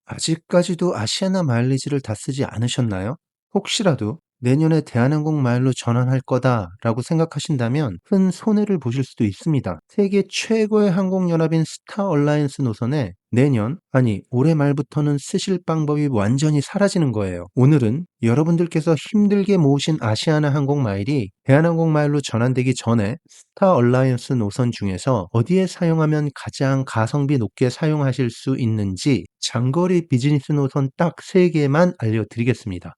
아직까지도 아시아나 마일리지를 다 쓰지 않으셨나요? 혹시라도 내년에 대한항공 마일로 전환할 거다라고 생각하신다면 큰 손해를 보실 수도 있습니다. 세계 최고의 항공연합인 스타 얼라이언스 노선에 내년, 아니 올해 말부터는 쓰실 방법이 완전히 사라지는 거예요. 오늘은 여러분들께서 힘들게 모으신 아시아나 항공 마일이 대한항공 마일로 전환되기 전에 스타 얼라이언스 노선 중에서 어디에 사용하면 가장 가성비 높게 사용하실 수 있는지 장거리 비즈니스 노선 딱 3개만 알려드리겠습니다.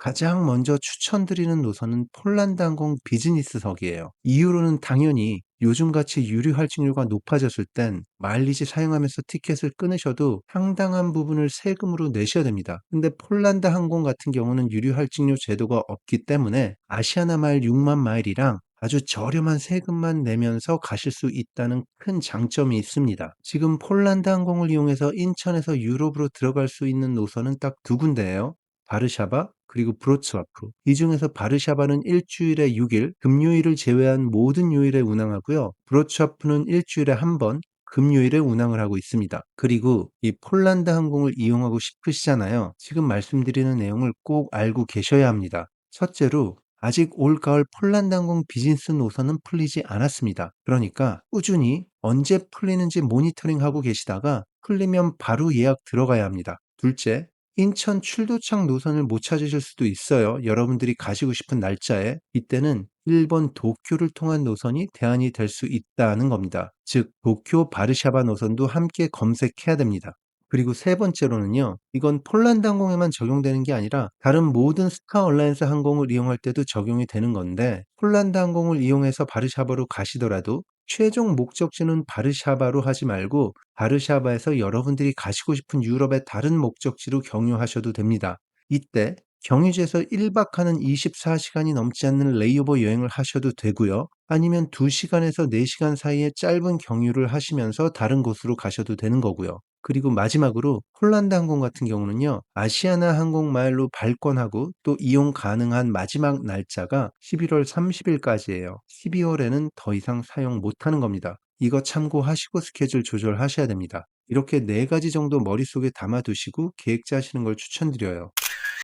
가장 먼저 추천드리는 노선은 폴란드 항공 비즈니스석이에요. 이유로는 당연히 요즘같이 유류 할증률과 높아졌을 땐 마일리지 사용하면서 티켓을 끊으셔도 상당한 부분을 세금으로 내셔야 됩니다. 근데 폴란드 항공 같은 경우는 유류 할증료 제도가 없기 때문에 아시아나 마일 6만 마일이랑 아주 저렴한 세금만 내면서 가실 수 있다는 큰 장점이 있습니다. 지금 폴란드 항공을 이용해서 인천에서 유럽으로 들어갈 수 있는 노선은 딱 두 군데예요. 바르샤바 그리고 브로츠와프. 이 중에서 바르샤바는 일주일에 6일, 금요일을 제외한 모든 요일에 운항하고요. 브로츠와프는 일주일에 한 번, 금요일에 운항을 하고 있습니다. 그리고 이 폴란드 항공을 이용하고 싶으시잖아요. 지금 말씀드리는 내용을 꼭 알고 계셔야 합니다. 첫째로 아직 올가을 폴란드 항공 비즈니스 노선은 풀리지 않았습니다. 그러니까 꾸준히 언제 풀리는지 모니터링하고 계시다가 풀리면 바로 예약 들어가야 합니다. 둘째, 인천 출도착 노선을 못 찾으실 수도 있어요. 여러분들이 가시고 싶은 날짜에. 이때는 일본 도쿄를 통한 노선이 대안이 될 수 있다는 겁니다. 즉 도쿄 바르샤바 노선도 함께 검색해야 됩니다. 그리고 세 번째로는요. 이건 폴란드 항공에만 적용되는 게 아니라 다른 모든 스타 얼라이언스 항공을 이용할 때도 적용이 되는 건데, 폴란드 항공을 이용해서 바르샤바로 가시더라도 최종 목적지는 바르샤바로 하지 말고 바르샤바에서 여러분들이 가시고 싶은 유럽의 다른 목적지로 경유하셔도 됩니다. 이때 경유지에서 1박하는 24시간이 넘지 않는 레이오버 여행을 하셔도 되고요. 아니면 2시간에서 4시간 사이에 짧은 경유를 하시면서 다른 곳으로 가셔도 되는 거고요. 그리고 마지막으로 폴란드 항공 같은 경우는요. 아시아나 항공 마일로 발권하고 또 이용 가능한 마지막 날짜가 11월 30일까지예요. 12월에는 더 이상 사용 못하는 겁니다. 이거 참고하시고 스케줄 조절하셔야 됩니다. 이렇게 4가지 정도 머릿속에 담아두시고 계획 짜시는 걸 추천드려요.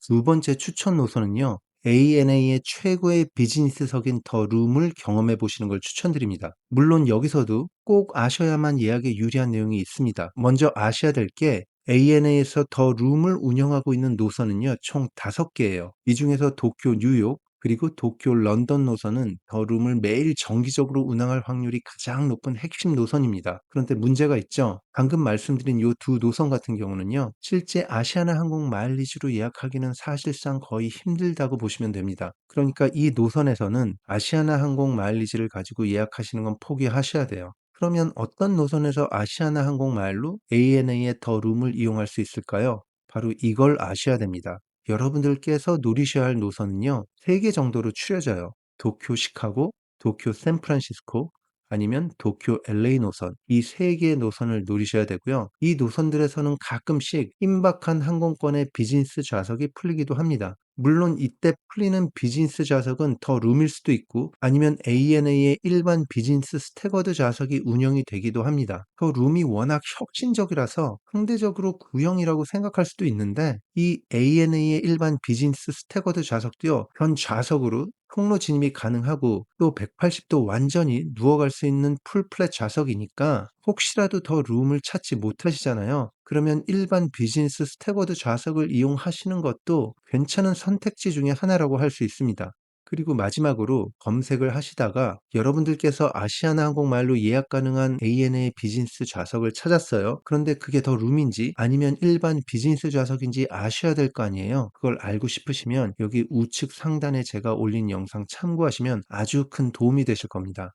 두 번째 추천 노선은요. ANA의 최고의 비즈니스석인 더 룸을 경험해 보시는 걸 추천드립니다. 물론 여기서도 꼭 아셔야만 예약에 유리한 내용이 있습니다. 먼저 아셔야 될 게 ANA에서 더 룸을 운영하고 있는 노선은요. 총 5개예요. 이 중에서 도쿄, 뉴욕, 그리고 도쿄, 런던 노선은 더 룸을 매일 정기적으로 운항할 확률이 가장 높은 핵심 노선입니다. 그런데 문제가 있죠. 방금 말씀드린 이 두 노선 같은 경우는요. 실제 아시아나 항공 마일리지로 예약하기는 사실상 거의 힘들다고 보시면 됩니다. 그러니까 이 노선에서는 아시아나 항공 마일리지를 가지고 예약하시는 건 포기하셔야 돼요. 그러면 어떤 노선에서 아시아나 항공 마일로 ANA의 더 룸을 이용할 수 있을까요? 바로 이걸 아셔야 됩니다. 여러분들께서 노리셔야 할 노선은요. 3개 정도로 추려져요. 도쿄 시카고, 도쿄 샌프란시스코, 아니면 도쿄 LA 노선. 이 3개의 노선을 노리셔야 되고요. 이 노선들에서는 가끔씩 임박한 항공권의 비즈니스 좌석이 풀리기도 합니다. 물론 이때 풀리는 비즈니스 좌석은 더 룸일 수도 있고 아니면 ANA의 일반 비즈니스 스태거드 좌석이 운영이 되기도 합니다. 더 룸이 워낙 혁신적이라서 상대적으로 구형이라고 생각할 수도 있는데, 이 ANA의 일반 비즈니스 스태거드 좌석도요. 현 좌석으로 통로 진입이 가능하고 또 180도 완전히 누워갈 수 있는 풀 플랫 좌석이니까 혹시라도 더 룸을 찾지 못하시잖아요. 그러면 일반 비즈니스 스태거드 좌석을 이용하시는 것도 괜찮은 선택지 중에 하나라고 할 수 있습니다. 그리고 마지막으로 검색을 하시다가 여러분들께서 아시아나 항공마일로 예약 가능한 ANA 비즈니스 좌석을 찾았어요. 그런데 그게 더 룸인지 아니면 일반 비즈니스 좌석인지 아셔야 될 거 아니에요. 그걸 알고 싶으시면 여기 우측 상단에 제가 올린 영상 참고하시면 아주 큰 도움이 되실 겁니다.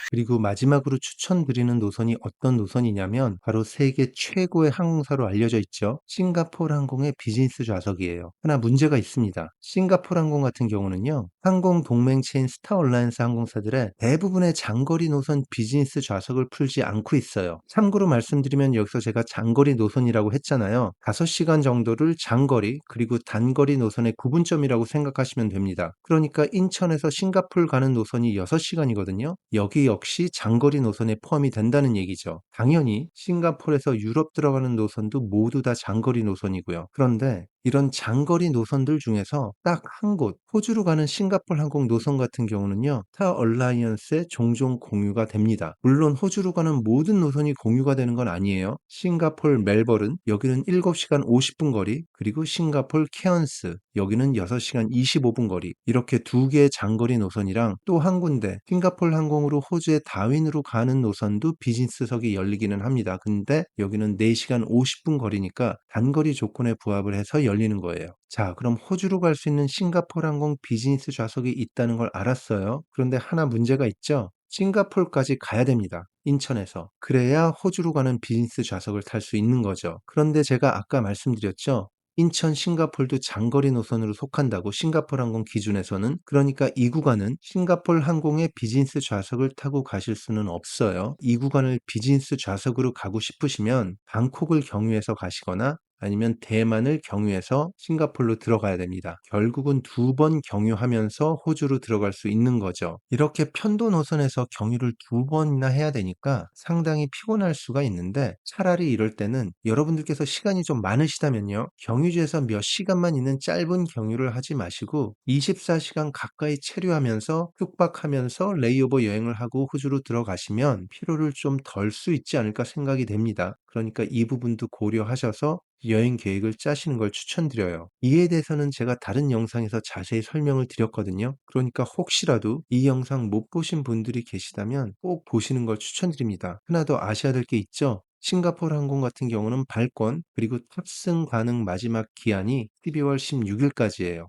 그리고 마지막으로 추천드리는 노선이 어떤 노선이냐면 바로 세계 최고의 항공사로 알려져 있죠. 싱가포르 항공의 비즈니스 좌석이에요. 하나 문제가 있습니다. 싱가포르 항공 같은 경우는요. 항공 동맹체인 스타 얼라이언스 항공사들의 대부분의 장거리 노선 비즈니스 좌석을 풀지 않고 있어요. 참고로 말씀드리면 여기서 제가 장거리 노선이라고 했잖아요. 5시간 정도를 장거리 그리고 단거리 노선의 구분점이라고 생각하시면 됩니다. 그러니까 인천에서 싱가포르 가는 노선이 6시간이거든요. 여기 역시 장거리 노선에 포함이 된다는 얘기죠. 당연히 싱가포르에서 유럽 들어가는 노선도 모두 다 장거리 노선이고요. 그런데 이런 장거리 노선들 중에서 딱 한 곳, 호주로 가는 싱가포르 항공 노선 같은 경우는요, 스타 얼라이언스에 종종 공유가 됩니다. 물론 호주로 가는 모든 노선이 공유가 되는 건 아니에요. 싱가포르 멜버른, 여기는 7시간 50분 거리, 그리고 싱가포르 케언스, 여기는 6시간 25분 거리, 이렇게 두 개의 장거리 노선이랑 또 한 군데 싱가포르 항공으로 호주의 다윈으로 가는 노선도 비즈니스석이 열리기는 합니다. 근데 여기는 4시간 50분 거리니까 단거리 조건에 부합을 해서 열리는 거예요. 자, 그럼 호주로 갈 수 있는 싱가포르 항공 비즈니스 좌석이 있다는 걸 알았어요. 그런데 하나 문제가 있죠. 싱가포르까지 가야 됩니다. 인천에서. 그래야 호주로 가는 비즈니스 좌석을 탈 수 있는 거죠. 그런데 제가 아까 말씀드렸죠. 인천 싱가포르도 장거리 노선으로 속한다고, 싱가포르 항공 기준에서는. 그러니까 이 구간은 싱가포르 항공의 비즈니스 좌석을 타고 가실 수는 없어요. 이 구간을 비즈니스 좌석으로 가고 싶으시면 방콕을 경유해서 가시거나 아니면 대만을 경유해서 싱가포르로 들어가야 됩니다. 결국은 2번 경유하면서 호주로 들어갈 수 있는 거죠. 이렇게 편도 노선에서 경유를 2번이나 해야 되니까 상당히 피곤할 수가 있는데, 차라리 이럴 때는 여러분들께서 시간이 좀 많으시다면요, 경유지에서 몇 시간만 있는 짧은 경유를 하지 마시고 24시간 가까이 체류하면서 숙박하면서 레이오버 여행을 하고 호주로 들어가시면 피로를 좀 덜 수 있지 않을까 생각이 됩니다. 그러니까 이 부분도 고려하셔서 여행 계획을 짜시는 걸 추천드려요. 이에 대해서는 제가 다른 영상에서 자세히 설명을 드렸거든요. 그러니까 혹시라도 이 영상 못 보신 분들이 계시다면 꼭 보시는 걸 추천드립니다. 하나 더 아셔야 될 게 있죠. 싱가포르 항공 같은 경우는 발권 그리고 탑승 가능 마지막 기한이 12월 16일까지예요.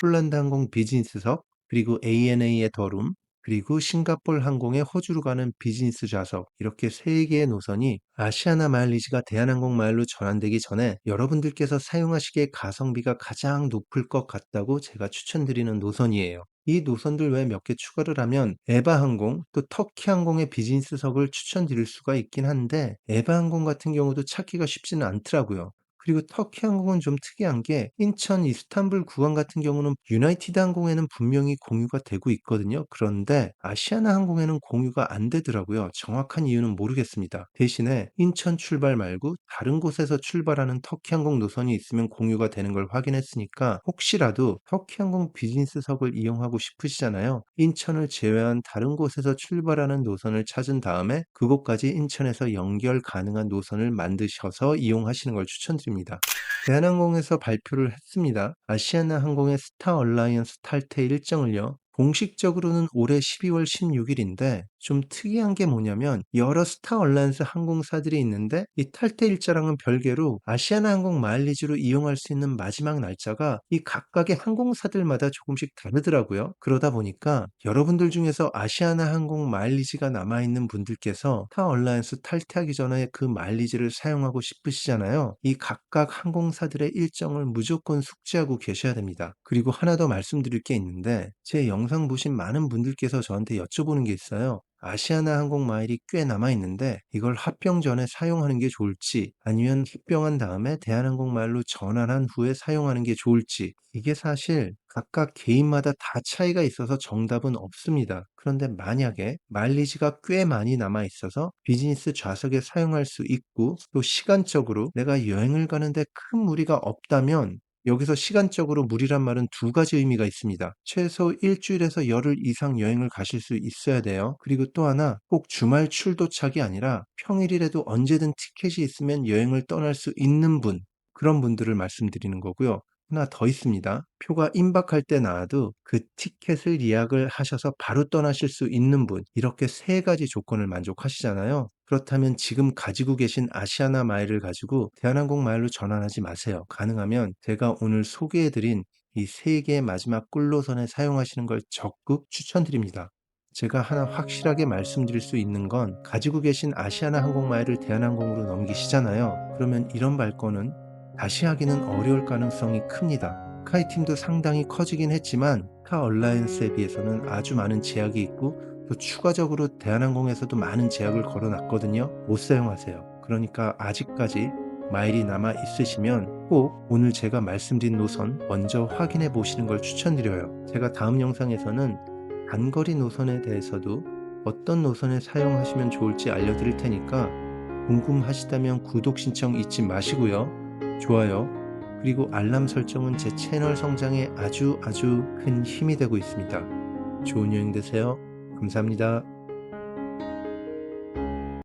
폴란드 항공 비즈니스석, 그리고 ANA의 더룸, 그리고 싱가포르 항공의 호주로 가는 비즈니스 좌석, 이렇게 3개의 노선이 아시아나 마일리지가 대한항공 마일로 전환되기 전에 여러분들께서 사용하시기에 가성비가 가장 높을 것 같다고 제가 추천드리는 노선이에요. 이 노선들 외에 몇 개 추가를 하면 에바항공, 또 터키항공의 비즈니스석을 추천드릴 수가 있긴 한데, 에바항공 같은 경우도 찾기가 쉽지는 않더라고요. 그리고 터키 항공은 좀 특이한 게, 인천 이스탄불 구간 같은 경우는 유나이티드 항공에는 분명히 공유가 되고 있거든요. 그런데 아시아나 항공에는 공유가 안 되더라고요. 정확한 이유는 모르겠습니다. 대신에 인천 출발 말고 다른 곳에서 출발하는 터키 항공 노선이 있으면 공유가 되는 걸 확인했으니까, 혹시라도 터키 항공 비즈니스석을 이용하고 싶으시잖아요. 인천을 제외한 다른 곳에서 출발하는 노선을 찾은 다음에 그곳까지 인천에서 연결 가능한 노선을 만드셔서 이용하시는 걸 추천드립니다. 대한항공에서 발표를 했습니다. 아시아나 항공의 스타 얼라이언스 탈퇴 일정을요, 공식적으로는 올해 12월 16일인데 좀 특이한 게 뭐냐면, 여러 스타 얼라이언스 항공사들이 있는데 이 탈퇴 일자랑은 별개로 아시아나 항공 마일리지로 이용할 수 있는 마지막 날짜가 이 각각의 항공사들마다 조금씩 다르더라고요. 그러다 보니까 여러분들 중에서 아시아나 항공 마일리지가 남아있는 분들께서 스타 얼라이언스 탈퇴하기 전에 그 마일리지를 사용하고 싶으시잖아요. 이 각각 항공사들의 일정을 무조건 숙지하고 계셔야 됩니다. 그리고 하나 더 말씀드릴 게 있는데, 제 영상 보신 많은 분들께서 저한테 여쭤보는 게 있어요. 아시아나 항공 마일이 꽤 남아있는데 이걸 합병 전에 사용하는 게 좋을지, 아니면 합병한 다음에 대한항공 마일로 전환한 후에 사용하는 게 좋을지. 이게 사실 각각 개인마다 다 차이가 있어서 정답은 없습니다. 그런데 만약에 마일리지가 꽤 많이 남아있어서 비즈니스 좌석에 사용할 수 있고, 또 시간적으로 내가 여행을 가는데 큰 무리가 없다면, 여기서 시간적으로 무리란 말은 두 가지 의미가 있습니다. 최소 일주일에서 열흘 이상 여행을 가실 수 있어야 돼요. 그리고 또 하나, 꼭 주말 출도착이 아니라 평일이라도 언제든 티켓이 있으면 여행을 떠날 수 있는 분, 그런 분들을 말씀드리는 거고요. 하나 더 있습니다. 표가 임박할 때 나와도 그 티켓을 예약을 하셔서 바로 떠나실 수 있는 분, 이렇게 3가지 조건을 만족하시잖아요. 그렇다면 지금 가지고 계신 아시아나 마일을 가지고 대한항공 마일로 전환하지 마세요. 가능하면 제가 오늘 소개해드린 이 3개의 마지막 꿀노선에 사용하시는 걸 적극 추천드립니다. 제가 하나 확실하게 말씀드릴 수 있는 건, 가지고 계신 아시아나 항공 마일을 대한항공으로 넘기시잖아요. 그러면 이런 발권은 다시 하기는 어려울 가능성이 큽니다. 스카이팀도 상당히 커지긴 했지만 스타 얼라이언스에 비해서는 아주 많은 제약이 있고, 또 추가적으로 대한항공에서도 많은 제약을 걸어놨거든요. 못 사용하세요. 그러니까 아직까지 마일이 남아 있으시면 꼭 오늘 제가 말씀드린 노선 먼저 확인해 보시는 걸 추천드려요. 제가 다음 영상에서는 단거리 노선에 대해서도 어떤 노선을 사용하시면 좋을지 알려드릴 테니까 궁금하시다면 구독 신청 잊지 마시고요. 좋아요, 그리고 알람 설정은 제 채널 성장에 아주 큰 힘이 되고 있습니다. 좋은 여행 되세요. 감사합니다.